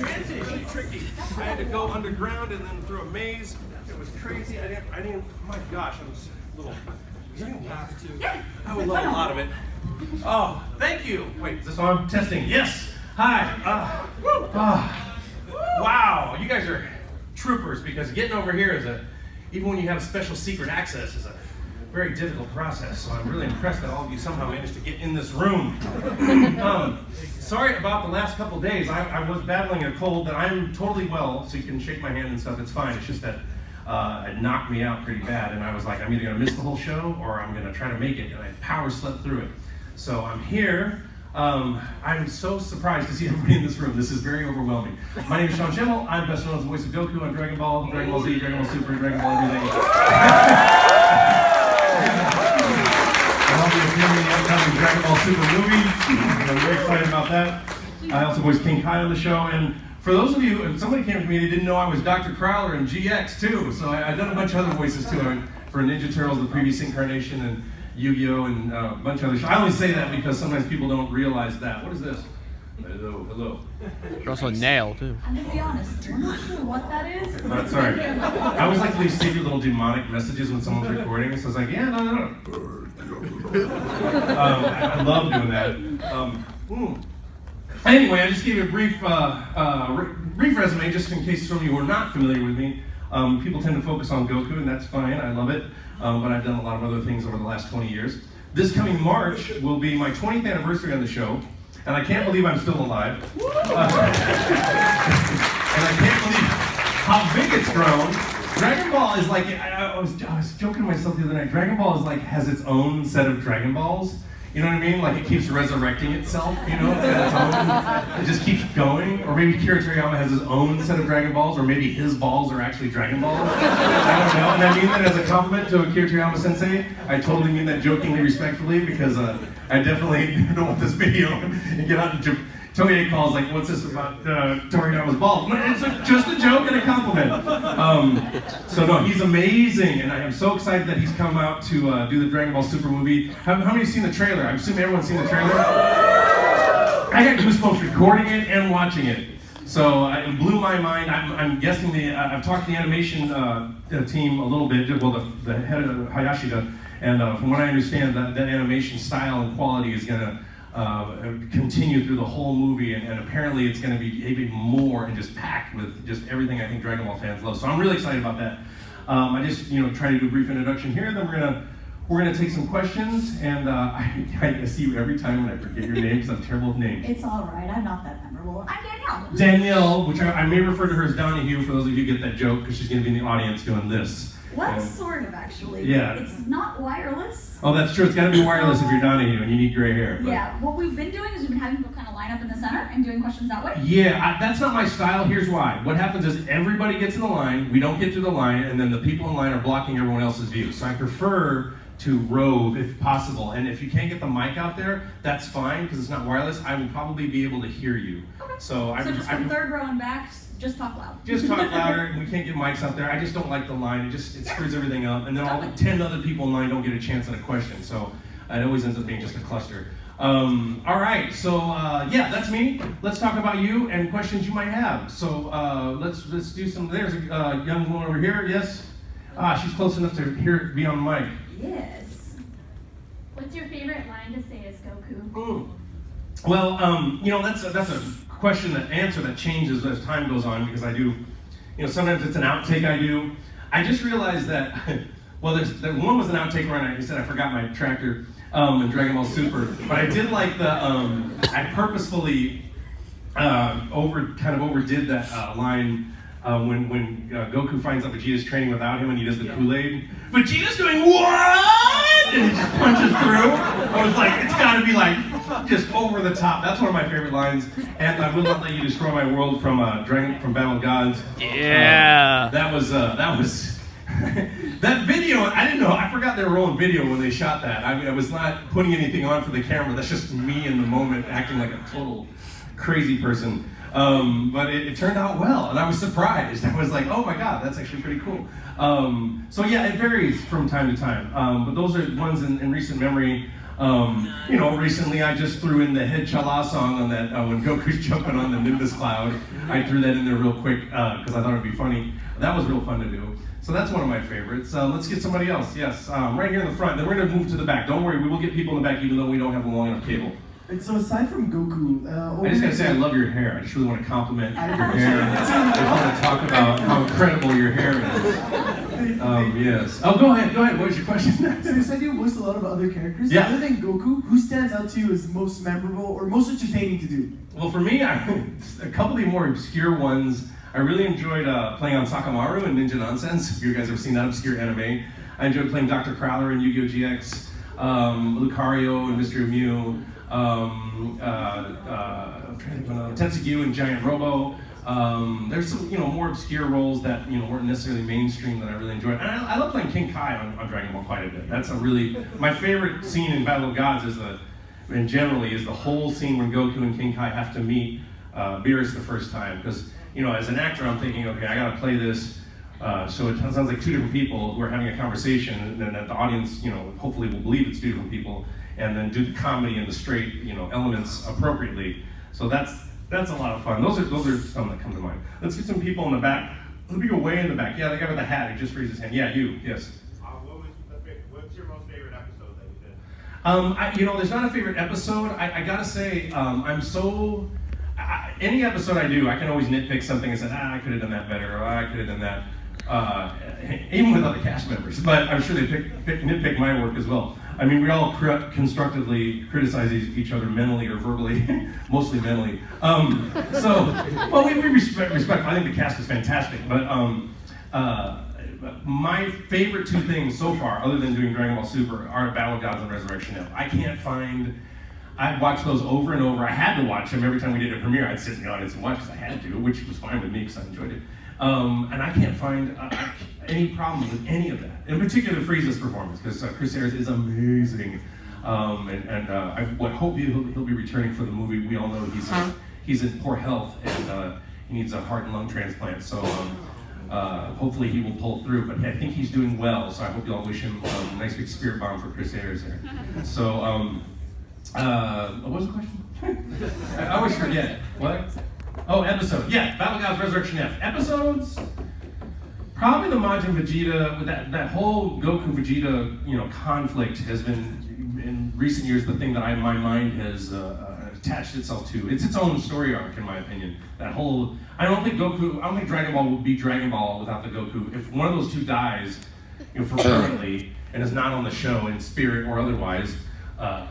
fancy, tricky. I had to go underground and then through a maze. It was crazy. I didn't, my gosh, I was a little, I would love a lot of it. Oh, thank you. Wait, is this on? Testing. Yes. Hi. Wow, you guys are troopers, because getting over here is even when you have special secret access, is a very difficult process. So I'm really impressed that all of you somehow managed to get in this room. Sorry about the last couple days. I was battling a cold, but I'm totally well, so you can shake my hand and stuff. It's fine. It's just that it knocked me out pretty bad, and I was like, I'm either gonna miss the whole show or I'm gonna try to make it, and I power slept through it. So I'm here. I'm so surprised to see everybody in this room. This is very overwhelming. My name is Sean Schemmel. I'm best known as the voice of Goku on Dragon Ball, Dragon Ball Z, Dragon Ball Super, Dragon Ball everything. I'll be appearing in the upcoming Dragon Ball Super movie. I'm very excited about that. I also voiced King Kai on the show, and for those of you, if somebody came to me, they didn't know I was Dr. Crowler in GX too, so I've done a bunch of other voices too. For Ninja Turtles, the previous incarnation, and Yu-Gi-Oh! And a bunch of other shows. I only say that because sometimes people don't realize that. What is this? Hello. You're also a nail too. I'm gonna be honest, we're not sure what that is. Sorry. I always like to leave secret little demonic messages when someone's recording, so I was like, yeah, no. I love doing that. Anyway, I just gave you a brief resume, just in case some of you who are not familiar with me. People tend to focus on Goku, and that's fine. I love it. But I've done a lot of other things over the last 20 years. This coming March will be my 20th anniversary on the show, and I can't believe I'm still alive. And I can't believe how big it's grown. Dragon Ball is like, I was joking to myself the other night, Dragon Ball is like, has its own set of Dragon Balls. You know what I mean? Like it keeps resurrecting itself, you know? It's got its own, it just keeps going. Or maybe Akira Toriyama has his own set of Dragon Balls, or maybe his balls are actually Dragon Balls. I don't know. And I mean that as a compliment to Akira Toriyama sensei. I totally mean that jokingly, respectfully, because I definitely don't want this video and get out and Toei calls like, what's this about Toriyama's balls? It's just a joke and a compliment. So no, he's amazing, and I am so excited that he's come out to do the Dragon Ball Super movie. How many have seen the trailer? I'm assuming everyone's seen the trailer. I got goosebumps recording it and watching it. So it blew my mind. I'm guessing I've talked to the animation team a little bit, well, the head of Hayashida, and from what I understand, that animation style and quality is gonna continue through the whole movie, and apparently it's going to be even more and just packed with just everything I think Dragon Ball fans love. So I'm really excited about that. I just try to do a brief introduction here. Then we're gonna take some questions, and I see you every time when I forget your name because I'm terrible with names. It's all right. I'm not that memorable. I'm Danielle. Danielle, which I may refer to her as Donahue for those of you who get that joke, because she's going to be in the audience doing this. Well, sort of, actually. Yeah. It's not wireless. Oh, that's true. It's got to be wireless if you're Donahue and you need gray hair. But. Yeah. What we've been doing is we've been having people kind of line up in the center and doing questions that way. Yeah, that's not my style. Here's why. What happens is everybody gets in the line, we don't get through the line, and then the people in line are blocking everyone else's view. So I prefer to rove if possible. And if you can't get the mic out there, that's fine because it's not wireless. I will probably be able to hear you. Okay. So just from third row and back, just talk loud. Just talk louder, and we can't get mics out there. I just don't like the line. It screws everything up. And then all the 10 other people in line don't get a chance at a question. So it always ends up being just a cluster. All right, so yeah, that's me. Let's talk about you and questions you might have. So let's do some. There's a young woman over here. Yes? She's close enough to be on the mic. Yes. What's your favorite line to say as Goku? Well, that's a question that changes as time goes on, because I do, sometimes it's an outtake I do. I just realized that, well, one was an outtake where I said I forgot my tractor in Dragon Ball Super, but I did like I purposefully overdid that line when Goku finds out Vegeta's training without him and he does the Kool-Aid. Vegeta's doing what? And he just punches through. I was like, it's gotta be like just over the top. That's one of my favorite lines. And I will not let you destroy my world from Battle of Gods. Yeah. That was that video. I didn't know. I forgot they were rolling video when they shot that. I mean, I was not putting anything on for the camera. That's just me in the moment acting like a total crazy person. But it turned out well, and I was surprised. I was like, oh my god, that's actually pretty cool. So yeah, it varies from time to time. But those are ones in recent memory. Recently I just threw in the Head Chala song on that when Goku's jumping on the Nimbus Cloud. I threw that in there real quick because I thought it'd be funny. That was real fun to do. So that's one of my favorites. Let's get somebody else. Yes, right here in the front. Then we're going to move to the back. Don't worry, we will get people in the back even though we don't have a long enough cable. And so aside from Goku, I just got to say I love your hair. I just really want to compliment your hair. I just want to talk about how incredible your hair is. Yes. Oh, go ahead. What was your question? So you said you voiced a lot of other characters. Yeah. Other than Goku, who stands out to you as most memorable or most entertaining to do? Well, for me, a couple of the more obscure ones, I really enjoyed playing on Sakamaru in Ninja Nonsense. If you guys have seen that obscure anime. I enjoyed playing Dr. Crowler in Yu-Gi-Oh! GX, Lucario and Mystery of Mew, Tetsugu and Giant Robo. There's some, more obscure roles that, weren't necessarily mainstream that I really enjoyed. And I love playing King Kai on Dragon Ball quite a bit. That's my favorite scene in Battle of Gods is the whole scene when Goku and King Kai have to meet Beerus the first time. Because, as an actor, I'm thinking, okay, I gotta play this. So it sounds like two different people who are having a conversation, and then that the audience, hopefully will believe it's two different people, and then do the comedy and the straight, elements appropriately. So that's a lot of fun. Those are some that come to mind. Let's get some people in the back. Let me go way in the back. Yeah, the guy with the hat, he just raised his hand. Yeah, you, yes. What's your most favorite episode that you did? There's not a favorite episode. I gotta say, any episode I do, I can always nitpick something and say, I could have done that better, or I could have done that. Even with other cast members, but I'm sure they nitpick my work as well. I mean, we all constructively criticize each other mentally or verbally, mostly mentally. We respect. I think the cast is fantastic, but my favorite two things so far, other than doing Dragon Ball Super, are Battle of Gods and Resurrection F. I'd watch those over and over. I had to watch them every time we did a premiere. I'd sit in the audience and watch because I had to, which was fine with me because I enjoyed it. And I can't find any problem with any of that. In particular, Frieza's performance, because Chris Ayres is amazing. I hope he'll be returning for the movie. We all know he's in poor health and he needs a heart and lung transplant. So hopefully he will pull through. But I think he's doing well. So I hope you all wish him a nice big spirit bomb for Chris Ayres there. So what was the question? I always forget. What? Oh, episode. Yeah, Battle of Gods Resurrection F. Episodes, probably the Majin Vegeta, with that whole Goku Vegeta, conflict has been, in recent years, the thing that my mind has attached itself to. It's its own story arc, in my opinion. I don't think Dragon Ball would be Dragon Ball without the Goku. If one of those two dies, permanently, and is not on the show in spirit or otherwise,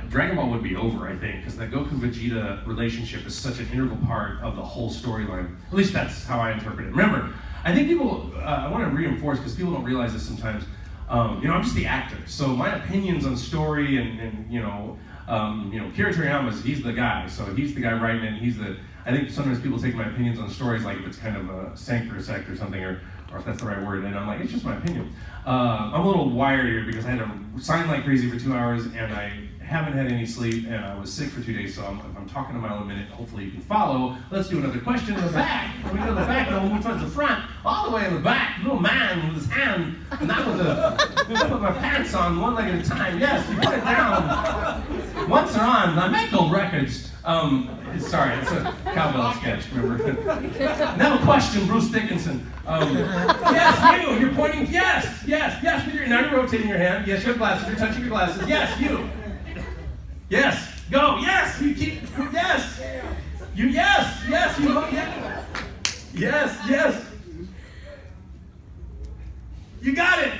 Dragon Ball would be over, I think, because that Goku-Vegeta relationship is such an integral part of the whole storyline. At least that's how I interpret it. Remember, I think people, I want to reinforce, because people don't realize this sometimes, I'm just the actor. So my opinions on story and Kira Toriyama's, he's the guy. So he's the guy writing it. I think sometimes people take my opinions on stories like if it's kind of a sanctimonious act or something, or if that's the right word, and I'm like, it's just my opinion. I'm a little wired here because I had to sign like crazy for 2 hours, and I haven't had any sleep, and I was sick for 2 days, so if I'm talking a mile a minute, hopefully you can follow. Let's do another question in the back. When we go to the back, we'll move towards the front, all the way in the back. Little man with his hand, not with I put my pants on one leg at a time. Yes, you put it down. Once they're on, the Michael records. Sorry, it's a cowbell sketch, remember? Now a question, Bruce Dickinson. Yes, you're pointing, yes, now you're rotating your hand. Yes, you have glasses, you're touching your glasses. Yes, you. Yes, go, yes, you keep, yes. You, yes, you, yes. You got it.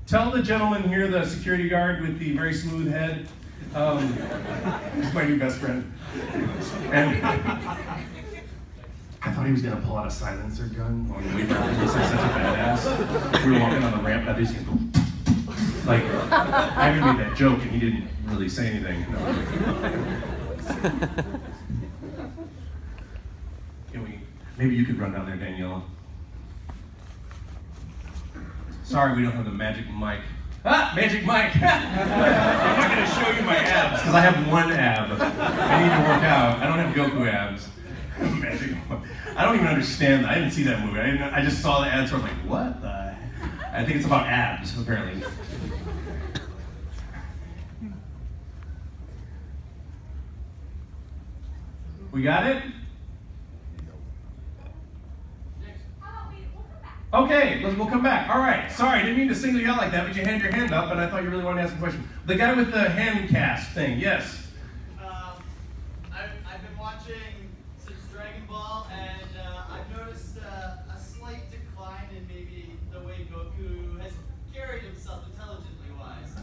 Tell the gentleman here, the security guard with the very smooth head, he's my new best friend. And I thought he was gonna pull out a silencer gun on the way down. He was like such a badass. We were walking on the ramp, that he's gonna go. Like, I even made that joke and he didn't really say anything. Maybe you could run down there, Daniela. Sorry, we don't have the magic mic. Magic mic! I'm not going to show you my abs, because I have one ab. I need to work out. I don't have Goku abs. Magic mic. I don't even understand that. I didn't see that movie. I just saw the ads, so I was like, what the? I think it's about abs, apparently. We got it? How about we'll come back. Okay, we'll come back. All right. Sorry, I didn't mean to single you out like that, but you had your hand up, and I thought you really wanted to ask a question. The guy with the hand cast thing, yes. I've been watching since Dragon Ball, and I've noticed a slight decline in maybe the way Goku has carried himself intelligently wise.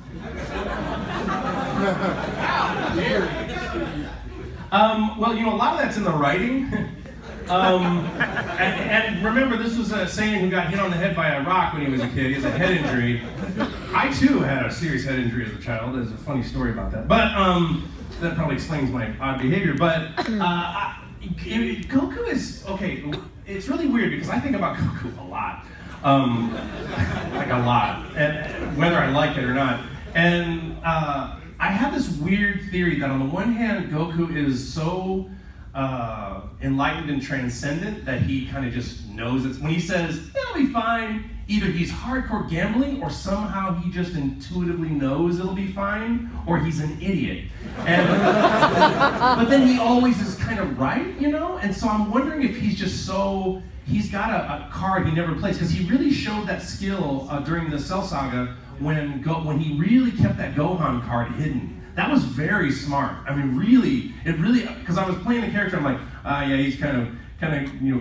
Well, a lot of that's in the writing. And remember, this was a Saiyan who got hit on the head by a rock when he was a kid. He has a head injury. I too had a serious head injury as a child. There's a funny story about that. But that probably explains my odd behavior. But Goku is, okay, it's really weird because I think about Goku a lot. Like a lot. And whether I like it or not. And I have this weird theory that on the one hand, Goku is so enlightened and transcendent that he kind of just knows it. When he says, it'll be fine, either he's hardcore gambling or somehow he just intuitively knows it'll be fine, or he's an idiot. And, but then he always is kind of right, And so I'm wondering if he's just so, he's got a card he never plays, because he really showed that skill during the Cell Saga when he really kept that Gohan card hidden. That was very smart. I mean, really, because I was playing the character, I'm like, yeah, he's kind of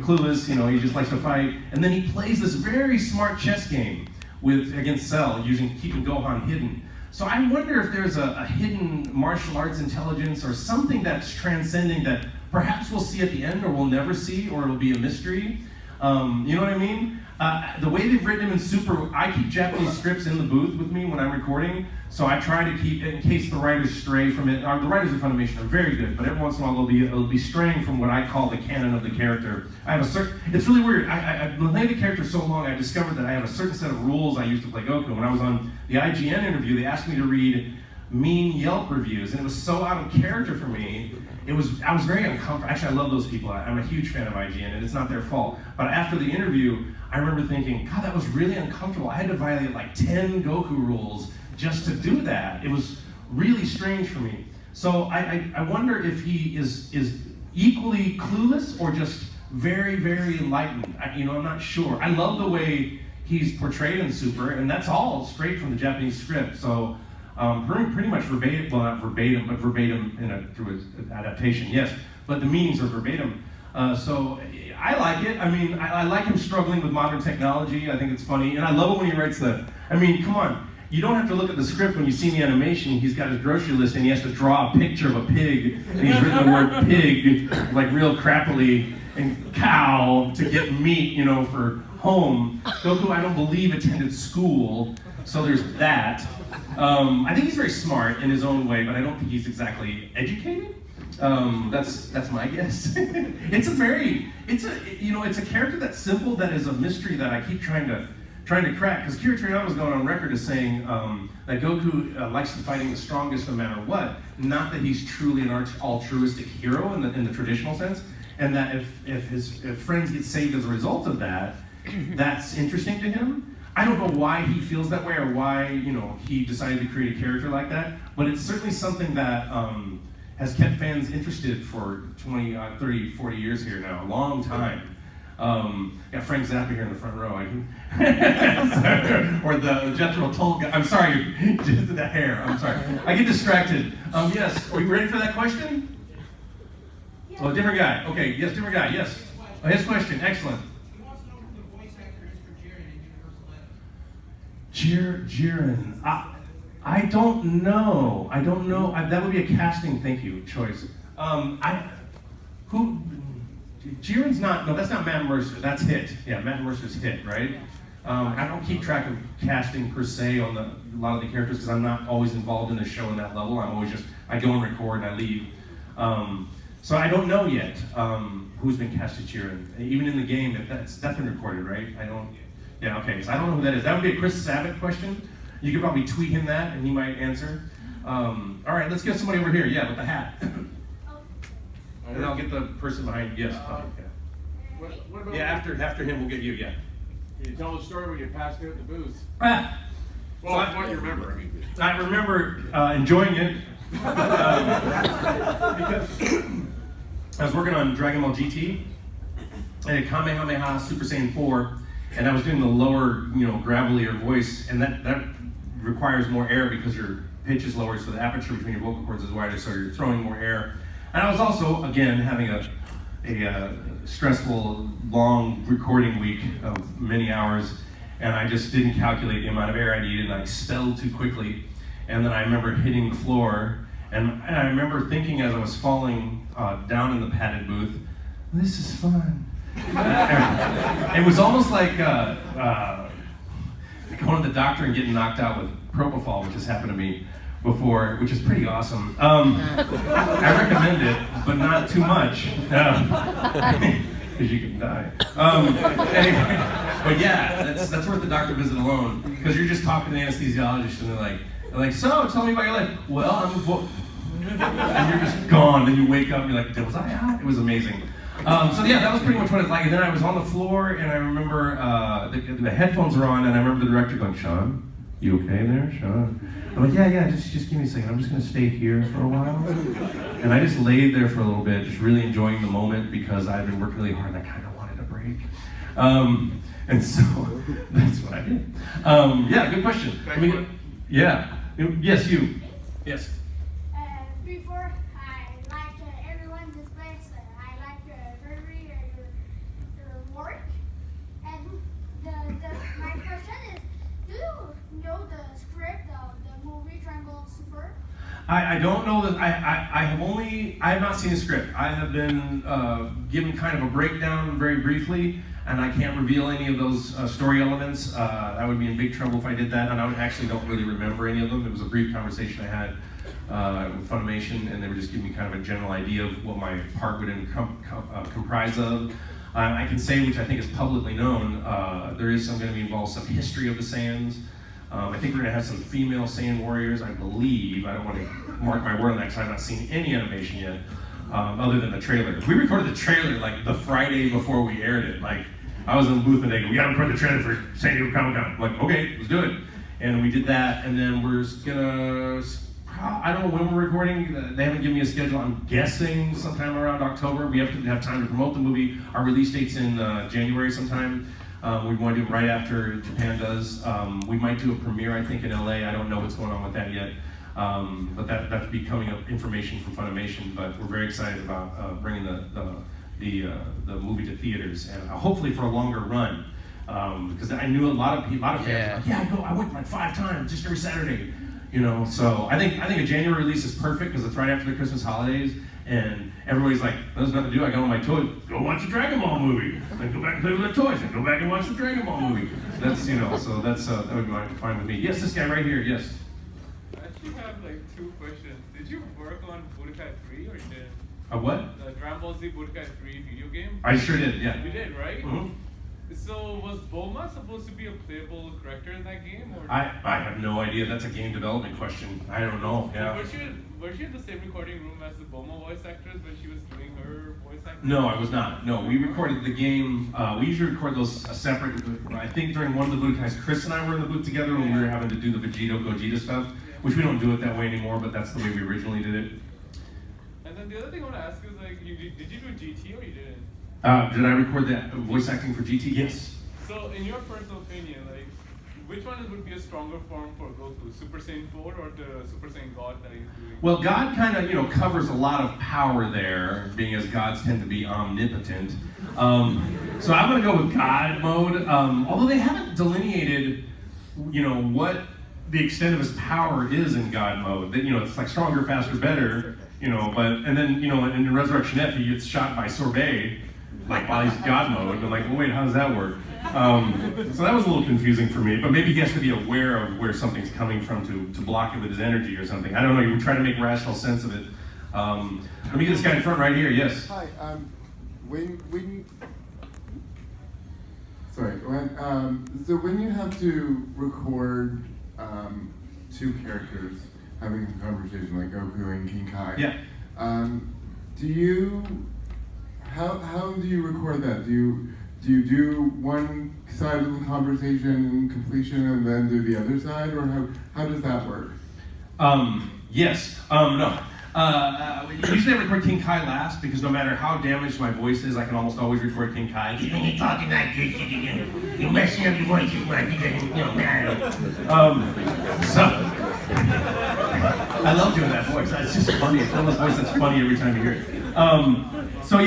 clueless, he just likes to fight. And then he plays this very smart chess game against Cell, keeping Gohan hidden. So I wonder if there's a hidden martial arts intelligence or something that's transcending that perhaps we'll see at the end, or we'll never see, or it'll be a mystery. You know what I mean? The way they've written him in Super, I keep Japanese scripts in the booth with me when I'm recording, so I try to keep, in case the writers stray from it. The writers of Funimation are very good, but every once in a while it'll be straying from what I call the canon of the character. It's really weird. I've played the character so long, I discovered that I have a certain set of rules I used to play Goku. When I was on the IGN interview, they asked me to read mean Yelp reviews, and it was so out of character for me. I was very uncomfortable. Actually, I love those people. I'm a huge fan of IGN, and it's not their fault. But after the interview, I remember thinking, God, that was really uncomfortable. I had to violate like 10 Goku rules just to do that. It was really strange for me. So I wonder if he is equally clueless or just very, very enlightened. I'm not sure. I love the way he's portrayed in Super, and that's all straight from the Japanese script. So pretty much verbatim, well, not verbatim, but verbatim through its adaptation, yes. But the meanings are verbatim. So I like it. I mean, I like him struggling with modern technology. I think it's funny. And I love it when he writes come on. You don't have to look at the script when you see the animation. He's got his grocery list and he has to draw a picture of a pig. And he's written the word pig, like real crappily, and cow to get meat, for home. Goku, I don't believe, attended school. So there's that. I think he's very smart in his own way, but I don't think he's exactly educated. That's my guess. It's a character that's simple, that is a mystery that I keep trying to crack. Because Kira Toriyama's going on record as saying that Goku likes to fighting the strongest no matter what. Not that he's truly an altruistic hero in the traditional sense, and that if his friends get saved as a result of that, that's interesting to him. I don't know why he feels that way or why he decided to create a character like that, but it's certainly something that has kept fans interested for 20, 30, 40 years here now, a long time. Got Frank Zappa here in the front row. Or the Jethro Tull guy. I'm sorry, just the hair. I'm sorry. I get distracted. Yes, are you ready for that question? Yeah. Oh, different guy. Okay, yes, different guy. Yes. His question. Excellent. Jiren. I don't know. That would be a casting, thank you, choice. Jiren's not, no, that's not Matt Mercer, that's Hit. Yeah, Matt Mercer's Hit, right? I don't keep track of casting per se on a lot of the characters because I'm not always involved in the show in that level. I'm always I go and record and I leave. So I don't know yet who's been cast as Jiren. Even in the game, that's been recorded, right? Yeah, okay, so I don't know who that is. That would be a Chris Sabat question. You could probably tweet him that and he might answer. All right, let's get somebody over here, yeah, with the hat. And I'll get the person behind, yes. What about after him, we'll get you, yeah. Can you tell the story when you passed out at the booth? Well, What you remember, I remember enjoying it because I was working on Dragon Ball GT, and a Kamehameha Super Saiyan 4, and I was doing the lower, gravelier voice, and that requires more air because your pitch is lower, so the aperture between your vocal cords is wider, so you're throwing more air. And I was also, again, having a stressful, long recording week of many hours, and I just didn't calculate the amount of air I needed, and I expelled too quickly. And then I remember hitting the floor, and I remember thinking as I was falling down in the padded booth, this is fun. It was almost like going to the doctor and getting knocked out with propofol, which has happened to me before, which is pretty awesome. I recommend it, but not too much, because you can die. Anyway, but yeah, that's worth the doctor visit alone, because you're just talking to the anesthesiologist, and they're like, so tell me about your life. Well, and you're just gone. Then you wake up, and you're like, was I out? It was amazing. So yeah, that was pretty much what it's like. And then I was on the floor, and I remember the headphones were on, and I remember the director going, Sean, you okay there, Sean? I'm like, yeah, just give me a second. I'm just gonna stay here for a while. And I just laid there for a little bit, just really enjoying the moment because I had been working really hard and I kind of wanted a break. And so that's what I did. Yeah, good question. I mean, yeah. Yes, you. Yes. Before I like everyone displays, I like very your work. And my question is, do you know the script of the movie Dragon Ball Super? I don't know that I have not seen the script. I have been given kind of a breakdown very briefly, and I can't reveal any of those story elements. I would be in big trouble if I did that, and I actually don't really remember any of them. It was a brief conversation I had with Funimation, and they were just giving me kind of a general idea of what my part would comprise of. I can say, which I think is publicly known, there is going to be involved some history of the Saiyans. I think we're going to have some female Saiyan warriors, I believe. I don't want to mark my word on that because I've not seen any animation yet, other than the trailer. We recorded the trailer like the Friday before we aired it. Like, I was in the booth and they go, we got to record the trailer for San Diego Comic-Con. I'm like, okay, let's do it. And we did that, and then we're gonna, I don't know when we're recording. They haven't given me a schedule. I'm guessing sometime around October. We have to have time to promote the movie. Our release date's in January sometime. We want to do it right after Japan does. We might do a premiere, I think, in LA. I don't know what's going on with that yet. But that's becoming up information from Funimation. But we're very excited about bringing the movie to theaters, and hopefully for a longer run. Because I knew a lot of fans were like, I went like 5 times just every Saturday. So I think a January release is perfect because it's right after the Christmas holidays, and everybody's like, there's nothing to do. I got all my toys. Go watch a Dragon Ball movie. Then go back and play with the toys. And go back and watch the Dragon Ball movie. That's so that's that would be fine with me. Yes, this guy right here. Yes. I actually have like 2 questions. Did you work on Budokai 3 or you didn't? A what? The Dragon Ball Z Budokai 3 video game? I sure did. Yeah. You did, right? Mm-hmm. So was Bulma supposed to be a playable character in that game? Or I have no idea. That's a game development question. I don't know. Yeah. Was she in the same recording room as the Bulma voice actress when she was doing her voice acting? No, I was not. No, we recorded the game. We usually record those separate. I think during one of the Budokais, Chris and I were in the booth together when we were having to do the Gogeta stuff, which we don't do it that way anymore, but that's the way we originally did it. And then the other thing I want to ask is, like, did you do GT or you didn't? Did I record that voice acting for GT? Yes. So, in your personal opinion, like, which one would be a stronger form for Goku, Super Saiyan 4 or the Super Saiyan God that he's doing? Well, God kind of, covers a lot of power there, being as gods tend to be omnipotent. So I'm going to go with God mode. Although they haven't delineated, what the extent of his power is in God mode. That it's like stronger, faster, better. And then in Resurrection F, he gets shot by Sorbet. Like while he's God mode, and like, well, wait, how does that work? So that was a little confusing for me, but maybe he has to be aware of where something's coming from to block it with his energy or something. I don't know, you would try to make rational sense of it. Let me get this guy in front right here, yes. Hi, so when you have to record 2 characters having a conversation like Goku and King Kai, how do you record that? Do you do one side of the conversation completion and then do the other side, or how does that work? Yes. No. Usually I record King Kai last because no matter how damaged my voice is, I can almost always record King Kai. You're talking like this, you're messing up your voice, so I love doing that voice. It's just funny. It's one of those voices that's funny every time you hear it. So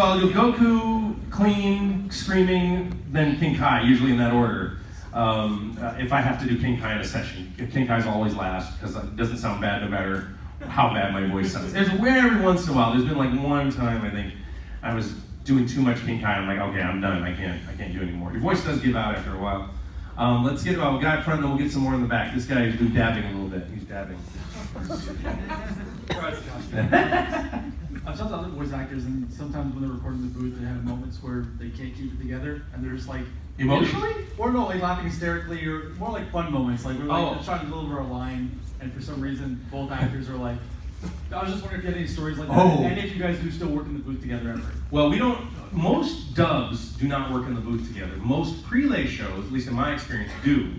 I'll do Goku, clean, screaming, then King Kai, usually in that order. If I have to do King Kai in a session, King Kai's always last because it doesn't sound bad no matter how bad my voice sounds. There's every once in a while. There's been like one time I think I was doing too much King Kai. I'm like, okay, I'm done. I can't do anymore. Your voice does give out after a while. Let's get a guy in front, then we'll get some more in the back. This guy is dabbing a little bit. He's dabbing. I've talked to other voice actors, and sometimes when they're recording in the booth, they have moments where they can't keep it together, and they're just like emotionally, or no, like laughing hysterically, or more like fun moments. Like we're like trying to deliver a line, and for some reason, both actors are like. I was just wondering if you had any stories like that, and if you guys do still work in the booth together ever. Well, we don't. Most dubs do not work in the booth together. Most prelay shows, at least in my experience, do.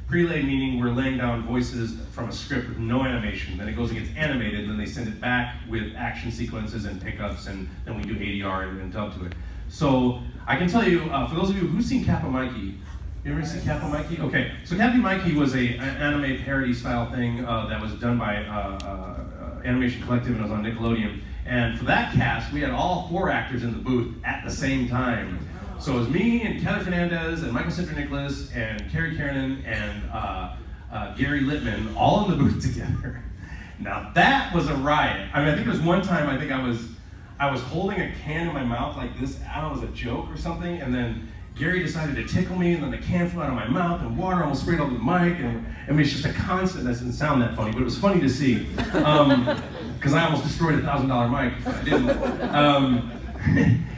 Prelay meaning we're laying down voices from a script with no animation, then it goes and gets animated, and then they send it back with action sequences and pickups, and then we do ADR and dub to it. So I can tell you, for those of you who've seen Kappa Mikey, you ever seen Kappa Mikey? Okay, so Kappa Mikey was an anime parody style thing that was done by Animation Collective, and it was on Nickelodeon. And for that cast, we had all 4 actors in the booth at the same time. So it was me and Kelly Fernandez and Michael Sintra Nicholas and Carrie Kiernan and Gary Littman all in the booth together. Now that was a riot. I mean, I think there was one time I think I was holding a can in my mouth like this. I don't know, it was a joke or something, and then Gary decided to tickle me, and then the can flew out of my mouth, and water almost sprayed over the mic, and I mean, it's just a constant. That doesn't sound that funny, but it was funny to see, because I almost destroyed a $1,000 mic. I didn't.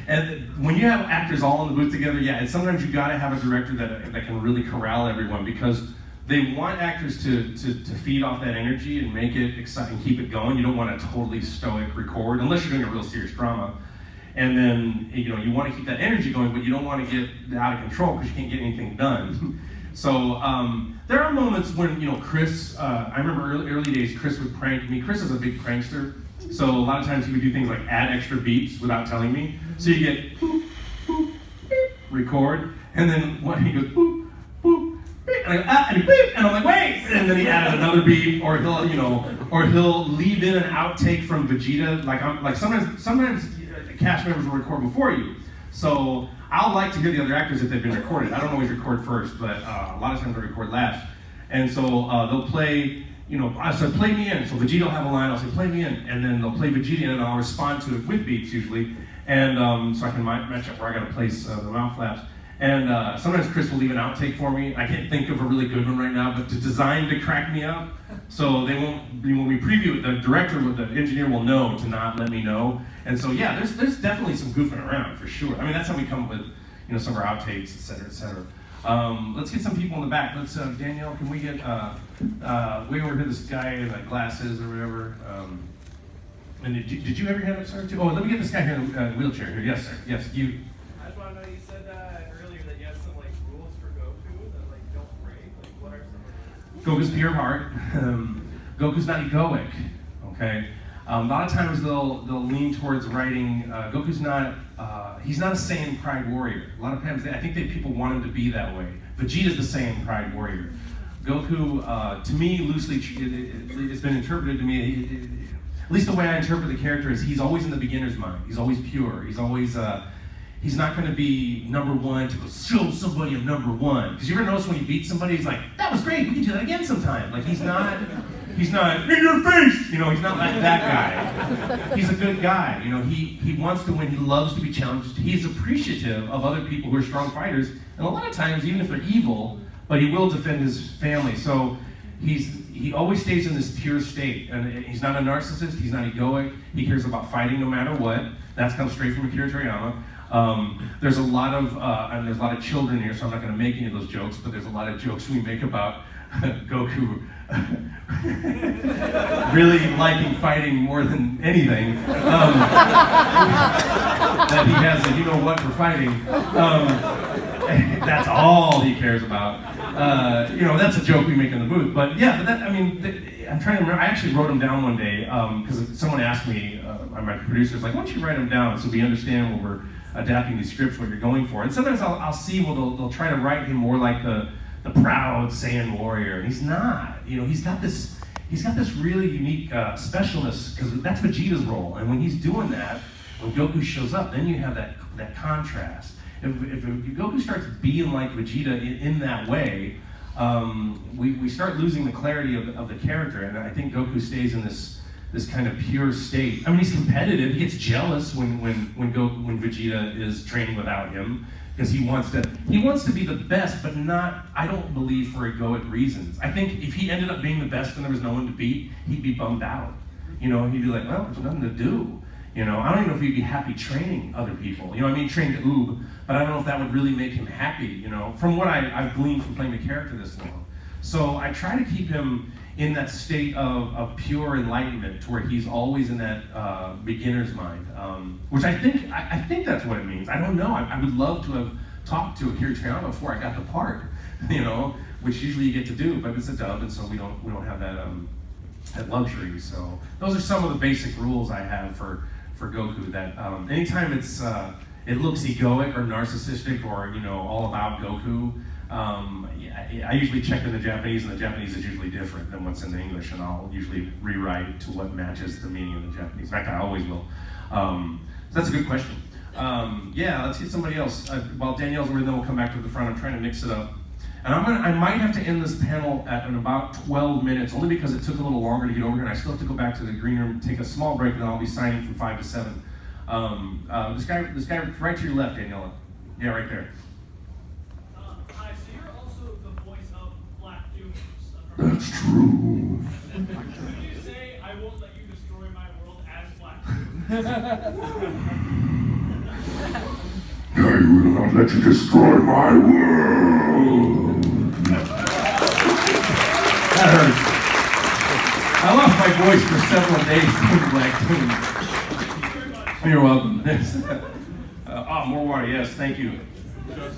And when you have actors all in the booth together, yeah, it's sometimes you got to have a director that can really corral everyone, because they want actors to feed off that energy and make it exciting, keep it going. You don't want a totally stoic record, unless you're doing a real serious drama. And then, you want to keep that energy going, but you don't want to get out of control because you can't get anything done. So there are moments when, Chris, I remember early days, Chris would prank me. Chris is a big prankster. So a lot of times he would do things like add extra beeps without telling me. So you get boop, boop, beep, record, and then he goes boop, boop, beep, and I go, and he beep, and I'm like, wait! And then he added another beep, or he'll leave in an outtake from Vegeta. Like sometimes cast members will record before you. So I'll like to hear the other actors if they've been recorded. I don't always record first, but a lot of times I record last. And so they'll play, I said, play me in. So Vegeta will have a line, I'll say, play me in. And then they'll play Vegeta in, and I'll respond to it with beats usually. And so I can match up where I gotta place the mouth flaps. And sometimes Chris will leave an outtake for me. I can't think of a really good one right now, but designed to crack me up. So they won't, when we preview it, the director, the engineer will know to not let me know. And so yeah, there's definitely some goofing around for sure. I mean, that's how we come up with, some of our outtakes, et cetera, et cetera. Let's get some people in the back. Let's, Danielle, can we get, way over here, this guy in the glasses or whatever. And did you ever hand up, sir? Too? Oh, let me get this guy here in the wheelchair here. Yes, sir. Yes, you. I just want to know, you said earlier that you have some rules for Goku that don't break. What are some of those? Goku's pure heart. Goku's not egoic. Okay. A lot of times they'll lean towards writing. Goku's not. He's not a Saiyan Pride warrior. A lot of times I think that people want him to be that way. Vegeta's the Saiyan Pride warrior. Goku, to me, loosely, it's been interpreted to me. At least the way I interpret the character is he's always in the beginner's mind. He's always pure. He's always, he's not going to be number one to go show somebody I'm number one. Because you ever notice when he beats somebody, he's like, that was great, we can do that again sometime. Like he's not in your face. He's not like that guy. He's a good guy. He wants to win. He loves to be challenged. He's appreciative of other people who are strong fighters. And a lot of times, even if they're evil, but he will defend his family. So he always stays in this pure state, and he's not a narcissist, he's not egoic, he cares about fighting no matter what. That's comes straight from Akira Toriyama. There's a lot of children here, so I'm not going to make any of those jokes, but there's a lot of jokes we make about Goku really liking fighting more than anything. That he has a you-know-what for fighting. That's all he cares about. That's a joke we make in the booth. But yeah, I'm trying to remember. I actually wrote them down one day because someone asked me, my producer's like, why don't you write them down so we understand when we're adapting these scripts what you're going for. And sometimes I'll see, well, they'll try to write him more like the proud Saiyan warrior, and he's not. You know, he's got this really unique specialness, because that's Vegeta's role. And when he's doing that, when Goku shows up, then you have that contrast. If Goku starts being like Vegeta in that way, we start losing the clarity of the character. And I think Goku stays in this kind of pure state. I mean, he's competitive. He gets jealous when Vegeta is training without him, because he wants to be the best, but not, I don't believe, for egoic reasons. I think if he ended up being the best and there was no one to beat, he'd be bummed out. You know, he'd be like, well, there's nothing to do. You know, I don't even know if he'd be happy training other people. You know, I mean, trained Oob, but I don't know if that would really make him happy, you know, from what I've gleaned from playing the character this long. So I try to keep him in that state of pure enlightenment, to where he's always in that beginner's mind, which I think that's what it means. I don't know. I would love to have talked to Akira Toriyama before I got the part, you know, which usually you get to do, but it's a dub, and so we don't have that luxury. So those are some of the basic rules I have for Goku. That anytime it looks egoic or narcissistic or, you know, all about Goku. I usually check in the Japanese, and the Japanese is usually different than what's in the English, and I'll usually rewrite to what matches the meaning of the Japanese. In fact, I always will. So that's a good question. Yeah, let's get somebody else. While Danielle's over, then we'll come back to the front. I'm trying to mix it up. And I might have to end this panel in about 12 minutes, only because it took a little longer to get over here, and I still have to go back to the green room, take a small break, and then I'll be signing from 5 to 7. This guy right to your left, Daniela. Yeah, right there. Hi, so you're also the voice of Black Doom. That's true. Would you say, I won't let you destroy my world as Black Doom? I will not let you destroy my world. That hurts. I lost my voice for several days doing Black Doom. You're welcome. More water, yes, thank you. This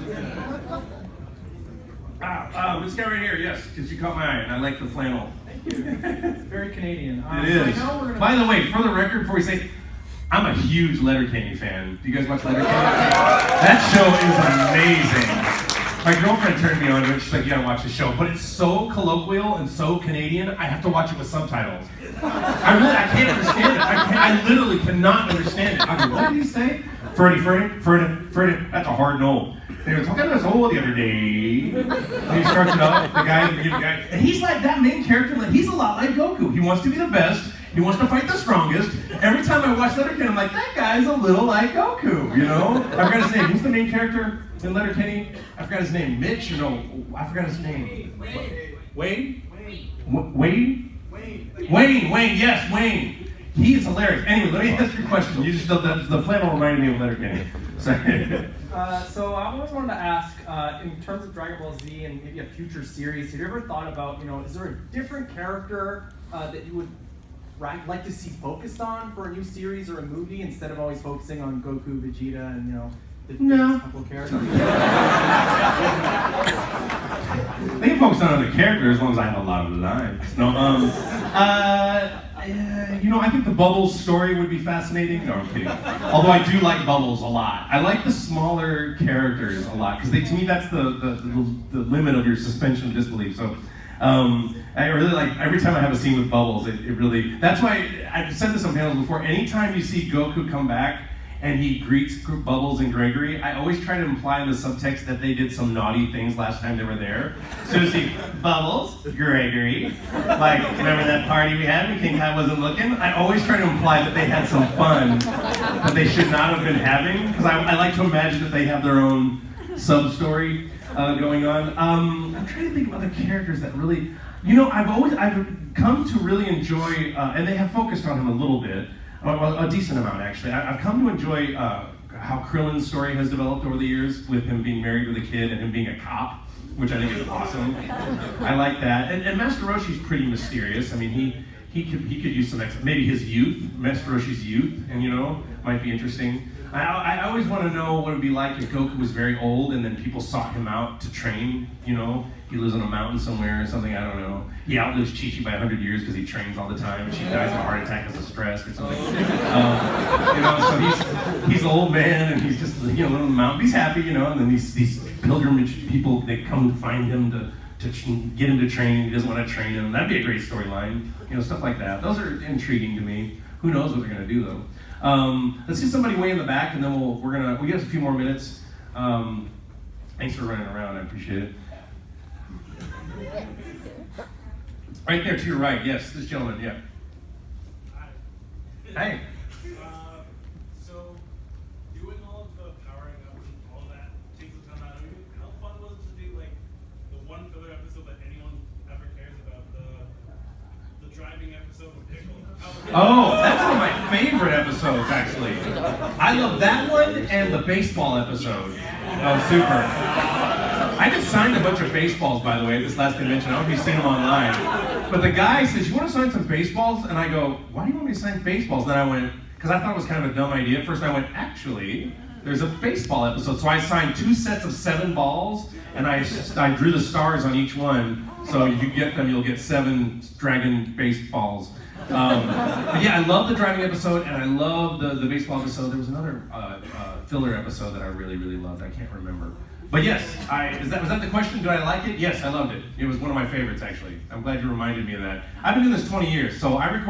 guy right here, yes, because you caught my eye, and I like the flannel. Thank you. It's very Canadian. It is. By the way, for the record, before we say, I'm a huge Letterkenny fan. Do you guys watch Letterkenny? That show is amazing. My girlfriend turned me on to it. She's like, you gotta watch the show. But it's so colloquial and so Canadian, I have to watch it with subtitles. I can't understand it. I literally cannot understand it. I go, what did he say? Ferdy, that's a hard no. They were talking about this the other day. And he starts it up, the guy, and he's like that main character, like, he's a lot like Goku. He wants to be the best. He wants to fight the strongest. Every time I watch Letterkenny, I'm like, that guy's a little like Goku, you know? I forgot his name. Who's the main character in Letterkenny? I forgot his name. Mitch, you know? I forgot his name. Wade? Wayne, yes, Wayne. He is hilarious. Anyway, let me ask you a question. You just the flannel reminded me of Letterkenny. Sorry. So I always wanted to ask, in terms of Dragon Ball Z and maybe a future series, have you ever thought about, you know, is there a different character that you would like to see focused on for a new series or a movie, instead of always focusing on Goku, Vegeta, and, you know, the couple characters? They can focus on other characters as long as I have a lot of lines. No, you know, I think the Bubbles story would be fascinating. No, I'm kidding. Although I do like Bubbles a lot. I like the smaller characters a lot, because to me that's the limit of your suspension of disbelief. So I really like, every time I have a scene with Bubbles, it really, that's why I've said this on panels before, anytime you see Goku come back and he greets Bubbles and Gregory, I always try to imply in the subtext that they did some naughty things last time they were there. So you see, Bubbles, Gregory, like, remember that party we had? We think I wasn't looking? I always try to imply that they had some fun that they should not have been having, because I like to imagine that they have their own sub-story going on. I'm trying to think of other characters that really, you know, I've come to really enjoy, and they have focused on him a little bit, a decent amount actually. I've come to enjoy how Krillin's story has developed over the years, with him being married with a kid and him being a cop, which I think is awesome. I like that. And Master Roshi's pretty mysterious. I mean, he could use some maybe his youth, Master Roshi's youth, and, you know, might be interesting. I always want to know what it would be like if Goku was very old and then people sought him out to train, you know? He lives on a mountain somewhere or something, I don't know. He outlives Chi-Chi by 100 years because he trains all the time and she dies of a heart attack because of stress or something. You know, so he's an old man and he's just, you know, living on the mountain. He's happy, you know, and then these pilgrimage people, they come find him to get him to train. He doesn't want to train him. That'd be a great storyline, you know, stuff like that. Those are intriguing to me. Who knows what they're gonna do though. Let's get somebody way in the back, and then we get a few more minutes. Thanks for running around. I appreciate it. Right there to your right. Yes, this gentleman. Yeah. Hey. So, doing all of the powering up and all that takes a ton out of you. How fun was it to do like the one filler episode that anyone ever cares about, the driving episode of Pickle? Oh, that's one of my favorite episodes, actually. I love that one and the baseball episode. Oh, super. I just signed a bunch of baseballs, by the way, at this last convention. I don't know if you've seen them online. But the guy says, you want to sign some baseballs? And I go, why do you want me to sign baseballs? Then I went, because I thought it was kind of a dumb idea. At first I went, actually, there's a baseball episode. So I signed 2 sets of 7 balls, and I drew the stars on each one. So if you get them, you'll get 7 dragon baseballs. But yeah, I love the driving episode, and I love the baseball episode. There was another filler episode that I really, really loved. I can't remember. But yes, was that the question? Did I like it? Yes, I loved it. It was one of my favorites, actually. I'm glad you reminded me of that. I've been doing this 20 years, so I think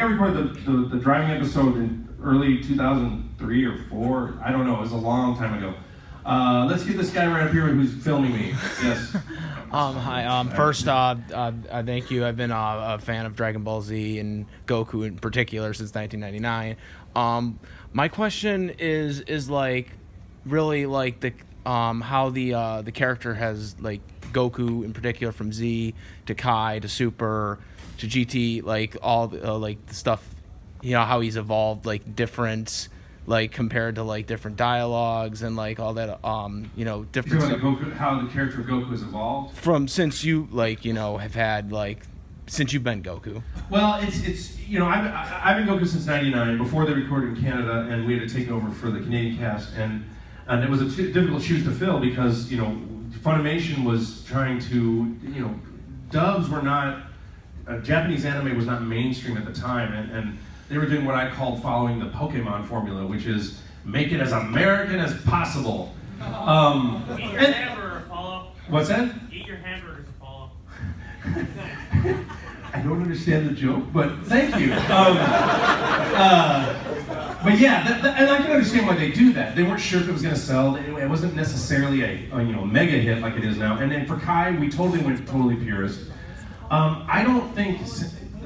I recorded the driving episode in early 2003 or 4. I don't know. It was a long time ago. Let's get this guy right up here who's filming me. Yes. Hi. First, thank you. I've been a fan of Dragon Ball Z and Goku in particular since 1999. My question is like really like the how the character has like Goku in particular from Z to Kai to Super to GT, like all like the stuff, you know, how he's evolved, like different, like compared to like different dialogues and like all that, you know, different stuff. Goku, how the character of Goku has evolved from since you like, you know, have had like since you've been Goku. Well, it's you know, I've been Goku since '99 before they recorded in Canada, and we had to take over for the Canadian cast, and it was a difficult shoes to fill because, you know, Funimation was trying to, you know, dubs were not, Japanese anime was not mainstream at the time, and they were doing what I called following the Pokemon formula, which is make it as American as possible. Eat your hamburger, Apollo. What's that? Eat your hamburgers, Apollo. I don't understand the joke, but thank you. But yeah, and I can understand why they do that. They weren't sure if it was going to sell. It wasn't necessarily a you know, mega hit like it is now. And then for Kai, we totally went totally purist. I don't think,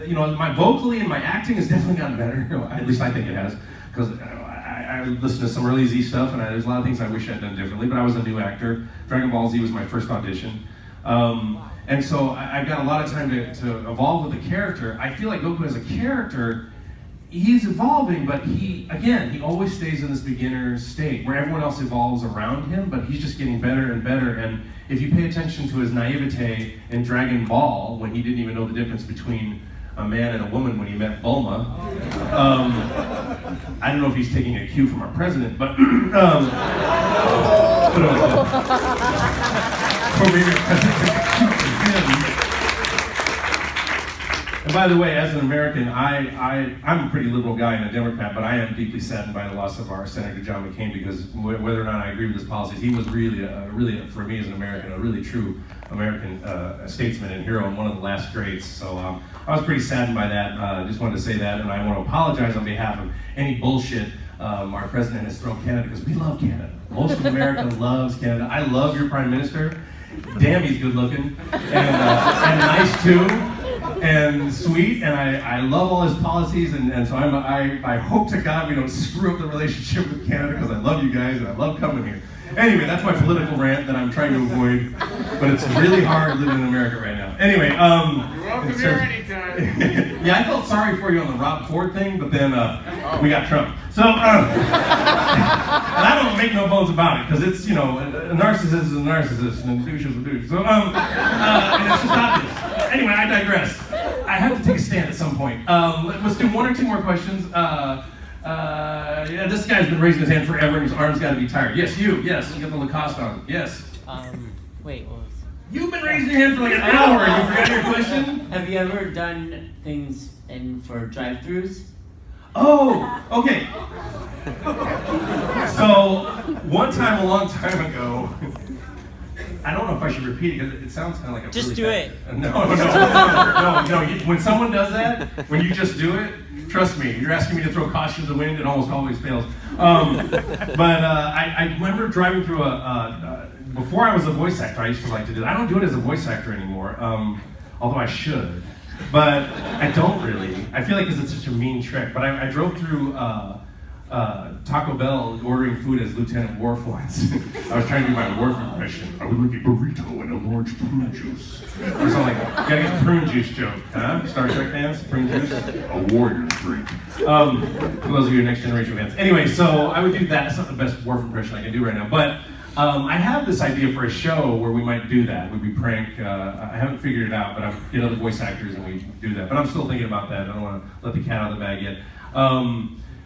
you know, my vocally and my acting has definitely gotten better. At least I think it has, because I listened to some early Z stuff, and there's a lot of things I wish I'd done differently. But I was a new actor. Dragon Ball Z was my first audition. And so I've got a lot of time to evolve with the character. I feel like Goku as a character, he's evolving, but he always stays in this beginner state where everyone else evolves around him, but he's just getting better and better. And if you pay attention to his naivete in Dragon Ball, when he didn't even know the difference between a man and a woman when he met Bulma, I don't know if he's taking a cue from our president, but And by the way, as an American, I'm a pretty liberal guy and a Democrat, but I am deeply saddened by the loss of our Senator John McCain, because whether or not I agree with his policies, he was really, for me as an American, a really true American statesman and hero and one of the last greats. So I was pretty saddened by that. Just wanted to say that, and I want to apologize on behalf of any bullshit our president has thrown Canada, because we love Canada. Most of America loves Canada. I love your prime minister. Damn, he's good looking and nice too. And sweet, and I love all his policies, and so I hope to God we don't screw up the relationship with Canada, because I love you guys and I love coming here. Anyway, that's my political rant that I'm trying to avoid, but it's really hard living in America right now. Anyway, you're welcome here anytime. Yeah, I felt sorry for you on the Rob Ford thing, but then we got Trump. So, and I don't make no bones about it, because it's, you know, a narcissist is a narcissist, and a douche is a douche. So, and it's just obvious. Anyway, I digress. I have to take a stand at some point. Let's do one or two more questions. Yeah, this guy's been raising his hand forever and his arm's got to be tired. Yes, you. Yes, you got the Lacoste on. Yes. Wait, what was You've been raising your hand for like an hour and you forgot your question? Have you ever done things for drive-thrus? Oh, okay. So, one time a long time ago, I don't know if I should repeat it because it sounds kind of like a Just really do bad- it. No. When someone does that, when you just do it, trust me, you're asking me to throw caution to the wind, it almost always fails. I remember driving through before I was a voice actor, I used to like to do that. I don't do it as a voice actor anymore, although I should. But I don't really. I feel like because it's such a mean trick. But I drove through Taco Bell ordering food as Lieutenant Worf once. I was trying to do my Worf impression. I would like a burrito and a large prune juice. Or something like that. Gotta get the prune juice joke, huh? Star Trek fans? Prune juice? A warrior's drink. For those of you Next Generation fans. Anyway, so I would do that. It's not the best Worf impression I can do right now. But I have this idea for a show where we might do that. We'd be prank. I haven't figured it out, but I've get other voice actors and we do that. But I'm still thinking about that. I don't want to let the cat out of the bag yet.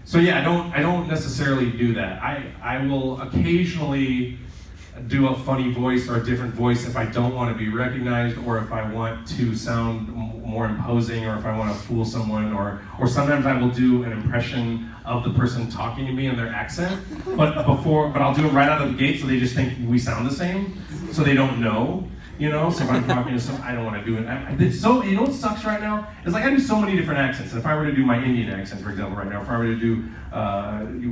So yeah, I don't necessarily do that. I will occasionally do a funny voice or a different voice if I don't want to be recognized, or if I want to sound more imposing, or if I want to fool someone, or sometimes I will do an impression of the person talking to me in their accent, but I'll do it right out of the gate so they just think we sound the same, so they don't know. You know, so if I'm talking to someone, I don't want to do it. It's so, you know what sucks right now? It's like I do so many different accents. If I were to do my Indian accent, for example, right now, if I were to do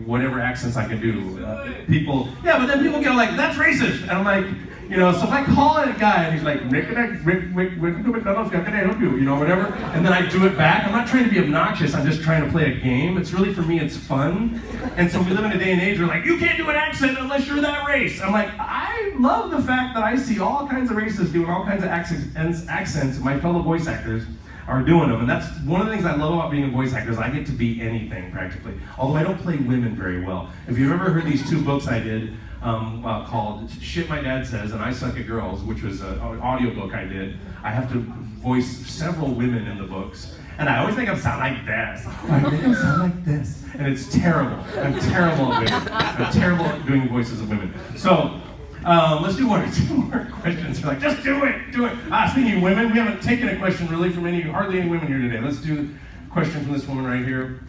whatever accents I can do, people, yeah, but then people get like, that's racist. And I'm like, you know, so if I call in a guy and he's like, Rick McDonald's, how can I help you? You know, whatever. And then I do it back. I'm not trying to be obnoxious. I'm just trying to play a game. It's really, for me, it's fun. And so we live in a day and age where like, you can't do an accent unless you're that race. I'm like, I love the fact that I see all kinds of races doing all kinds of accents. My fellow voice actors are doing them. And that's one of the things I love about being a voice actor is I get to be anything practically. Although I don't play women very well. If you've ever heard these two books I did, called Shit My Dad Says and I Suck at Girls, which was an audiobook I did. I have to voice several women in the books. And I always think I sound like this. I think I sound like this. And it's terrible. I'm terrible at women. I'm terrible at doing voices of women. So, let's do one or two more questions. You're like, just do it. Speaking of women, we haven't taken a question really from hardly any women here today. Let's do a question from this woman right here.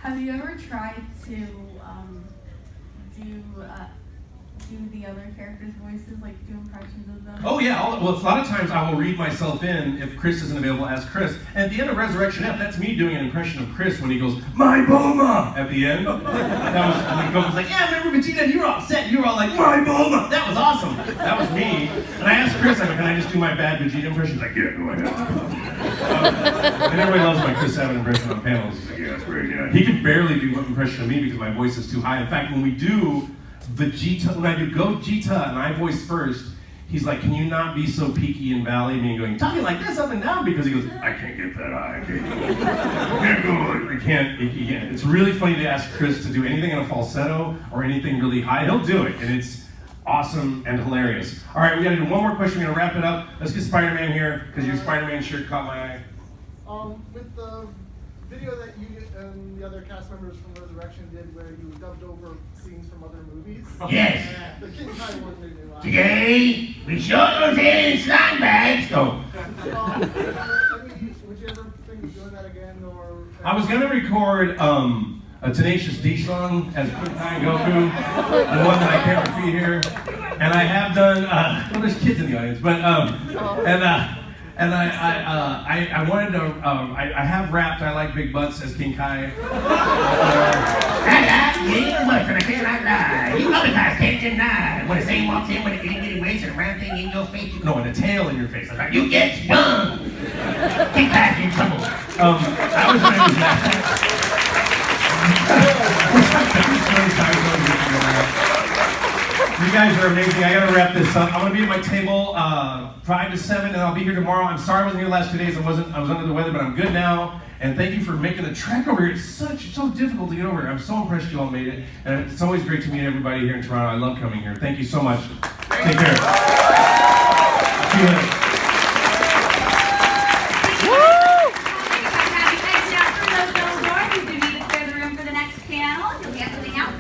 Have you ever tried to do the other characters' voices, like do impressions of them? Oh yeah, a lot of times I will read myself in if Chris isn't available, ask Chris. And at the end of Resurrection F, that's me doing an impression of Chris when he goes, my Bulma, at the end. That was when Goku's like, yeah, remember Vegeta, you were all upset, you were all like, my Bulma. That was awesome. That was me. And I asked Chris, can I just do my bad Vegeta impression? He's like, yeah, go ahead. And everybody loves my Chris Sabat impression on panels. He's like, yeah, that's great, yeah. He can barely do an impression of me because my voice is too high. In fact, when we do Vegeta, when I do Gogeta and I voice first, he's like, can you not be so peaky and valley? Me going, talking like this up and down, because he goes, I can't get that high. I can't. It's really funny to ask Chris to do anything in a falsetto or anything really high. He'll do it, and it's awesome and hilarious. All right, we gotta do one more question. We're gonna wrap it up. Let's get Spider-Man here, because your Spider-Man shirt caught my eye. With the video that you and the other cast members from Resurrection did where you dubbed over scenes from other movies. Yes. The King Kai one made me laugh. Today, we show those in slime bags. Go. Would you ever think of doing that again? Or I was gonna record a Tenacious D song as King Kai and Goku, the one that I can't repeat here. And I have done, well, there's kids in the audience, but, and I wanted to, I have rapped I Like Big Butts as King Kai. I like big butts and I cannot lie. You other guys can't deny. When a Satan walks in with an itty bitty waist and a round thing in your face, no, and a tail in your face. I was like, you get stung. King Kai's in trouble. I was going to do that. You guys are amazing. I gotta wrap this up. I'm gonna be at my table 5 to 7, and I'll be here tomorrow. I'm sorry I wasn't here the last 2 days. I was under the weather, but I'm good now. And thank you for making the trek over here. It's so difficult to get over here. I'm so impressed you all made it. And it's always great to meet everybody here in Toronto. I love coming here. Thank you so much. Take care. See you later. Woo! scheduling out.